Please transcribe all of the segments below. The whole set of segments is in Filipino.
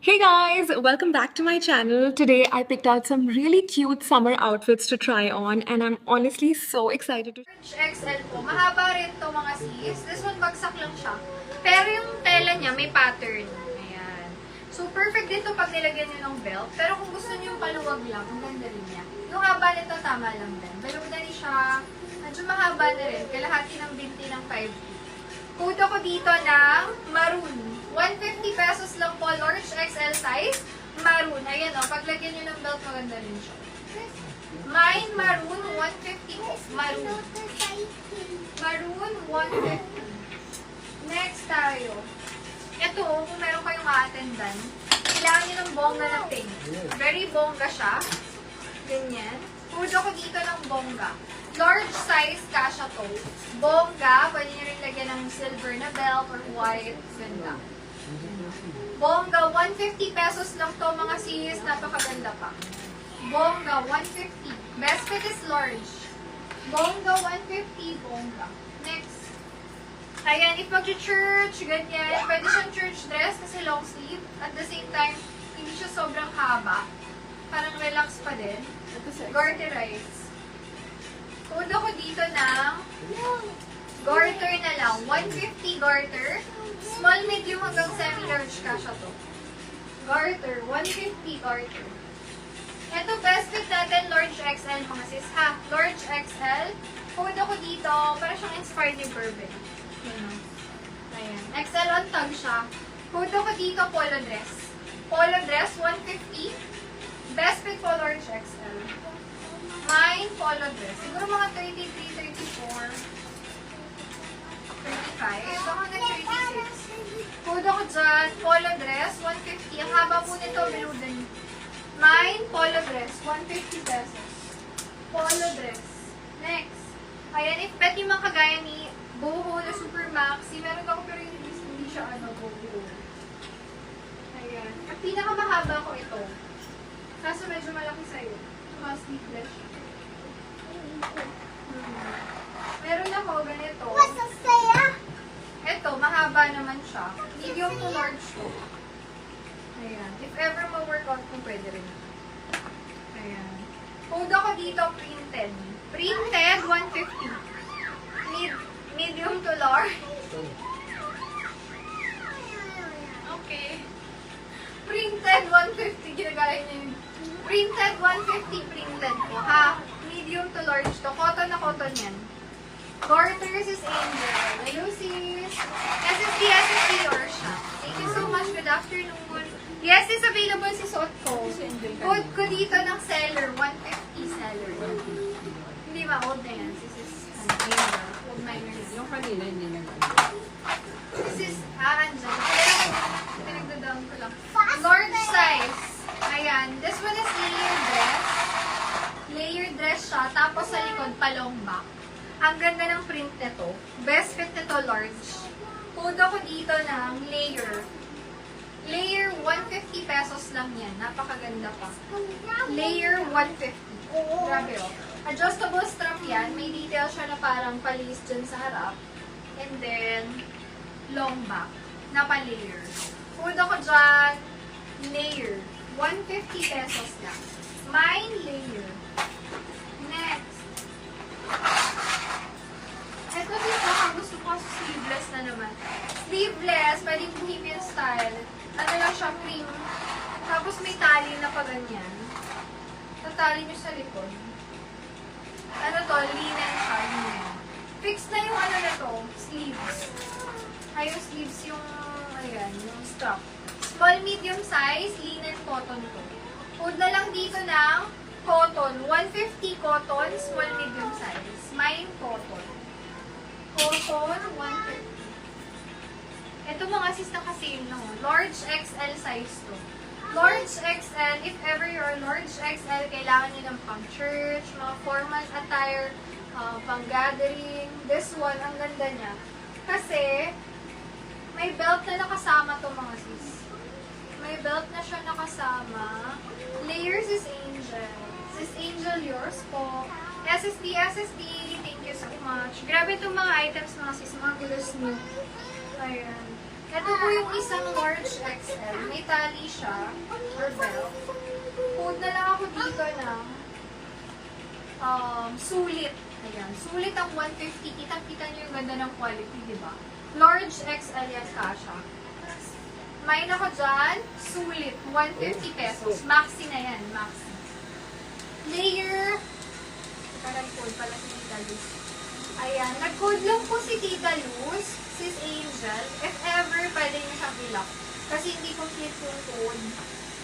Hey guys, welcome back to my channel. Today I picked out some really cute summer outfits to try on and I'm honestly so excited to XL po. Mahaba rin to mga sis. This one bagsak lang siya. Pero yung tela niya may pattern. Ayan. So perfect din to pag nilagyan niyo ng belt. Pero kung gusto niyo yung paluwag lang, ang ganda rin niya. Yung haba nito tama lang din. Pero dali siya. Medyo mahaba na rin. Kalahati ng binti ng 5 feet. Code ako dito ng maroon. 150 pesos lang po. Large XL size. Maroon. Ayan o. Paglagyan niyo ng belt, maganda rin siya. Mine, maroon, 150 po. Maroon. Maroon, 150. Next tayo. Ito, kung meron kayong ma-attendan, kailangan nyo ng bongga na pink. Very bongga siya. Ganyan. Puro ko dito ng bongga. Large size, kasha to. Bongga, pwede nyo rin lagyan ng silver na belt or white. Ganda. Bongga, 150 pesos lang to mga sis. Napakaganda pa. Bongga, 150. Best fit is large. Bongga, 150. Bongga. Next. Ayan, if mag-church, ganyan. Pwede siyang church dress kasi long sleeve. At the same time, hindi siya sobrang haba. Parang relax pa din. Garterize. Code ako dito ng garter na lang. 150 garter. Small, medium hanggang semi-large kasha to. Garter. 150 garter. Ito, best fit natin, large XL mga sis, ha? Large XL. Code ako dito, para siyang inspired ni Burberry. Ayan. XL on tag siya. Code ako dito, polo dress. Polo dress, 150. Best fit po, large XL. Mine, polo dress. Siguro mga 33, 34, 35. Baka hanggang 36. Code ako dyan, polo dress, 150. Ang haba po nito, binudan niyo. Mine, polo dress, 150 pesos. Polo dress. Next. Ayan, if pet yung mga kagaya ni Boho na Super Maxi, meron ako pero hindi siya Boho. Ayan. Ang pinakamahaba ko ito. Kaso medyo malaki sa'yo. Mga sleeveless siya. Meron ako ganito. Ito, mahaba naman siya. Medium to large ko. Ayan. If ever ma-workout kung pwede rin. Ayan. Code ako dito, printed. Printed, 150. Medium to large. Okay. Printed, 150. Ginagaya niya yun. Printed, 150. Printed po, ha? Medium to large to. Cotton na cotton yan. Garters is Angel. Hello, sis. SSD or siya. Thank you so much. Good afternoon. Yes, is available si suot ko. Code ko dito ng seller. 150 seller. Hindi ba? Old na yan. This is minor. Old minor. Yung kanina, hindi na. This is, andyan. Pinagdadown ko lang. Large size. Ayan. This one is layered dress. Layered dress siya. Tapos sa likod, palong back. Ang ganda ng print nito. Best fit nito, large. Code ako dito ng layer. Layer, 150 pesos lang yan. Napakaganda pa. Layer, 150. Grabe oh. Adjustable strap yan. May detail siya na parang palis dyan sa harap. And then, long back. Na pa-layer. Code ako dyan, layer. 150 pesos lang. Mine, layer. Next. Ito dito, gusto ko sleeveless na naman. Sleeveless, pwedeng bohemian style. Ano lang siya, cream. Tapos may tali na pa ganyan. Tatali nyo sa likod. Ano to, linen siya, linen. Fix na yung ano na to, sleeves. Ay, yung sleeves yung, ayan, yung strap. Small, medium size, linen cotton to. Code na lang dito ng cotton. 150 cotton, small, medium size. Mine cotton. Cotton, 150. Ito mga sis naka-sale na ho. Large XL size to. Large XL, if ever you're large XL, kailangan nyo ng pang church, mga formal attire, pang gathering. This one, ang ganda niya. Kasi, may belt na nakasama to mga sis. May belt na siya nakasama. Layers is Angel. Sis Angel, yours po. SSD, thank you so much. Grabe itong mga items mga sis, mga gulus nyo. Ayan. Ito po yung isang large XL. May tali siya, or belt. Code na lang ako dito ng sulit. Ayan, sulit ang 150. Kitang-kita nyo yung ganda ng quality, di ba? Large XL yan, kasha. May ako dyan, sulit, 150 pesos. Maxi na yan, maxi. Layer, parang code pala si Tita Luz. Ayan, nag-code lang po si Tita Luz, Sis Angel. If ever, pwede nyo siyang i-lock. Kasi hindi complete yung code.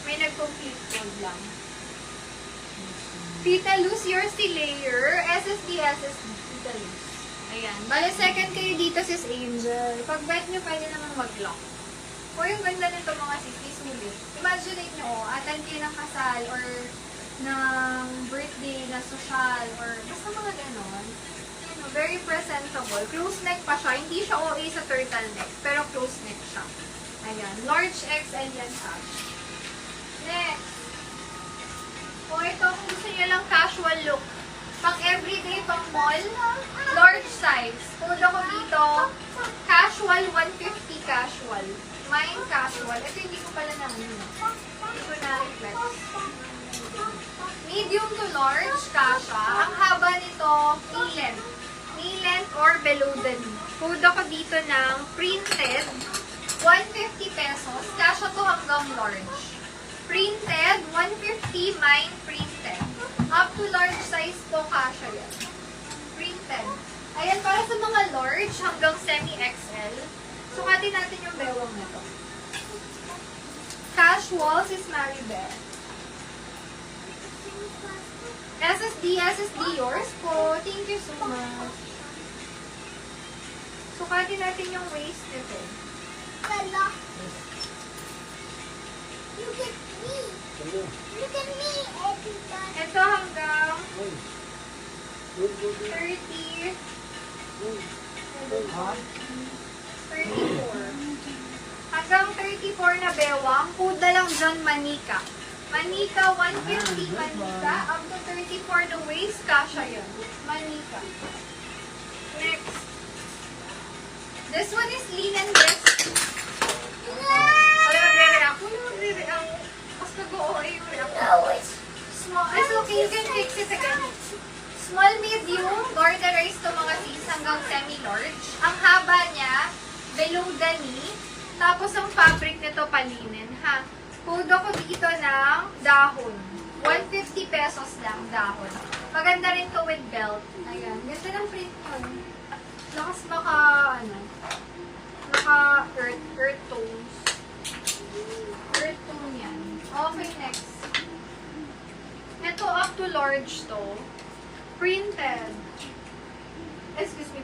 May nag-complete code lang. Tita Luz, yours si Layer, SSD, Tita Luz. Ayan, bale second kayo dito, Sis Angel. Pag bet nyo, pwede naman mag-lock. O yung ganda nito mga sis, sulit. Imagine nyo, attend kayo ng kasal or ng birthday na social or basta mga ganon. You know, very presentable. Close neck pa siya. Hindi siya OA sa turtleneck, pero close neck siya. Ayan. Large XL yan siya. Next. O ito, kung gusto nyo lang casual look. Pang everyday, pang mall, large size. Code ako dito, casual, 150 casual. Mine casual. Ito hindi ko pala namin. Hindi ko na-reflex. Medium to large, kasha. Ang haba nito, knee length. Knee length or below the knee. Code ako dito ng printed, 150 pesos. Kasha to hanggang large. Printed, 150, mine printed. Up to large size po, kasha yan. Printed. Ayan, para sa mga large hanggang semi-XL. Sukatin natin yung bewang na to. Casual, sis Maribel. SSD yours po. Thank you so much. Sukatin natin yung waist nito. Look at me. Look at me, everybody. Ito hanggang 30. 34. Hanggang 34 na bewang, kuda lang dyan manika. Manika, 150 manika. Up to 34 the waist, kasha yun. Manika. Next. This one is linen vest. Wala magre-react. Wala magre-react. Mas nag-OA yung react. Small. It's okay, you can fix it again. Small, medium, borderized to mga sis hanggang semi-large. Ang haba niya, below the knee. Tapos ang fabric nito palinen, ha? Code ako dito ng dahon. 150 pesos lang, dahon. Maganda rin to with belt. Ayan. Ganda ng print nun. Lakas maka, earth tones. Earth tone yan. Okay, next. Ito up to large to. Printed. Excuse me.